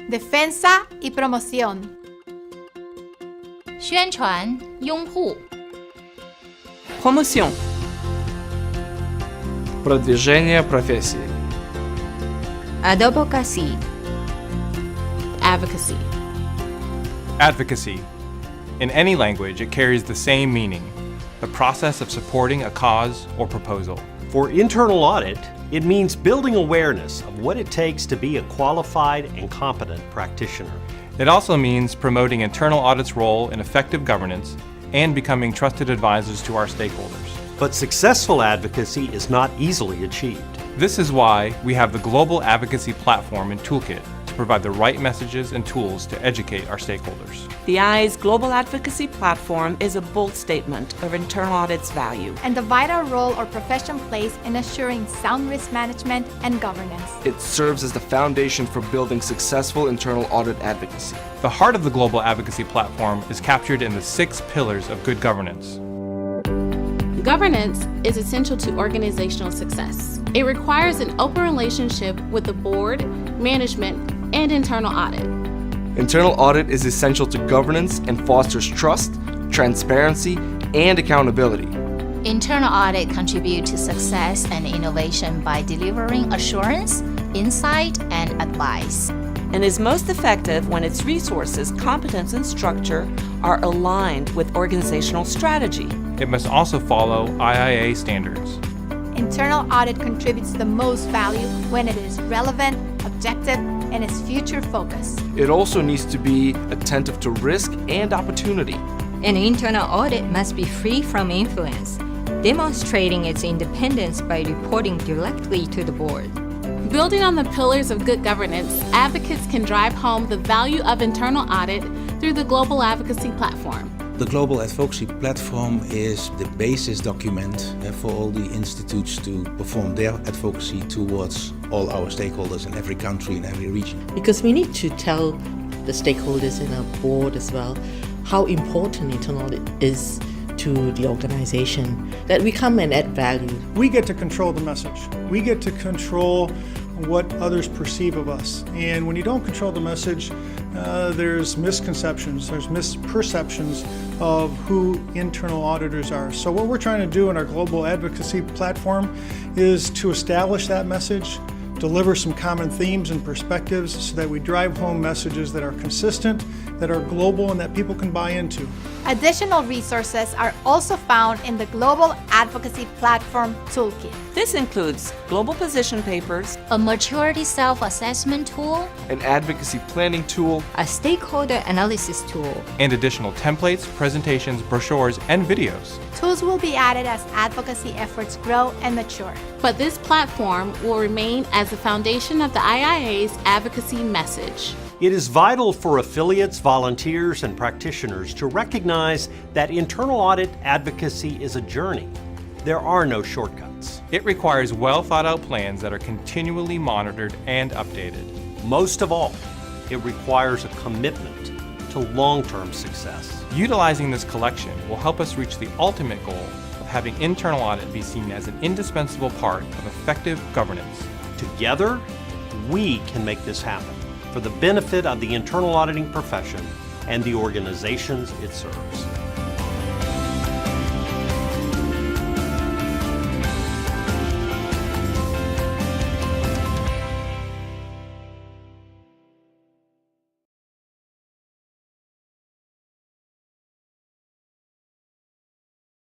defensa y promoción. 宣传、拥护、 Promotion. Продвижение профессии. Advocacy. Advocacy. Advocacy. In any language, it carries the same meaning, the process of supporting a cause or proposal. For internal audit, it means building awareness of what it takes to be a qualified and competent practitioner. It also means promoting internal audit's role in effective governance and becoming trusted advisors to our stakeholders. But successful advocacy is not easily achieved. This is why we have the Global Advocacy Platform and Toolkit to provide the right messages and tools to educate our stakeholders. The I's Global Advocacy Platform is a bold statement of internal audit's value. And the vital role our profession plays in assuring sound risk management and governance. It serves as the foundation for building successful internal audit advocacy. The heart of the Global Advocacy Platform is captured in the 6 pillars of good governance. Governance is essential to organizational success. It requires an open relationship with the board, management, and internal audit. Internal audit is essential to governance and fosters trust, transparency, and accountability. Internal audit contribute to success and innovation by delivering assurance, insight, and advice. And is most effective when its resources, competence, and structure are aligned with organizational strategy. It must also follow IIA standards. Internal audit contributes the most value when it is relevant, objective, and is future-focused. It also needs to be attentive to risk and opportunity. An internal audit must be free from influence, demonstrating its independence by reporting directly to the board. Building on the pillars of good governance, advocates can drive home the value of internal audit through the Global Advocacy Platform. The Global Advocacy Platform is the basis document for all the institutes to perform their advocacy towards all our stakeholders in every country, in every region. Because we need to tell the stakeholders in our board as well how important internal audit is to the organization, that we come and add value. We get to control the message. We get to control what others perceive of us. And when you don't control the message, there's misconceptions, there's misperceptions of who internal auditors are. So what we're trying to do in our Global Advocacy Platform is to establish that message, deliver some common themes and perspectives so that we drive home messages that are consistent, that are global, and that people can buy into. Additional resources are also found in the Global Advocacy Platform Toolkit. This includes global position papers, a maturity self-assessment tool, An advocacy planning tool, A stakeholder analysis tool. and additional templates, presentations, brochures, and videos. Tools will be added as advocacy efforts grow and mature. But this platform will remain as the foundation of the IIA's advocacy message. It is vital for affiliates, volunteers, and practitioners to recognize that internal audit advocacy is a journey. There are no shortcuts. It requires well-thought-out plans that are continually monitored and updated. Most of all, it requires a commitment to long-term success. Utilizing this collection will help us reach the ultimate goal of having internal audit be seen as an indispensable part of effective governance. Together, we can make this happen for the benefit of the internal auditing profession and the organizations it serves.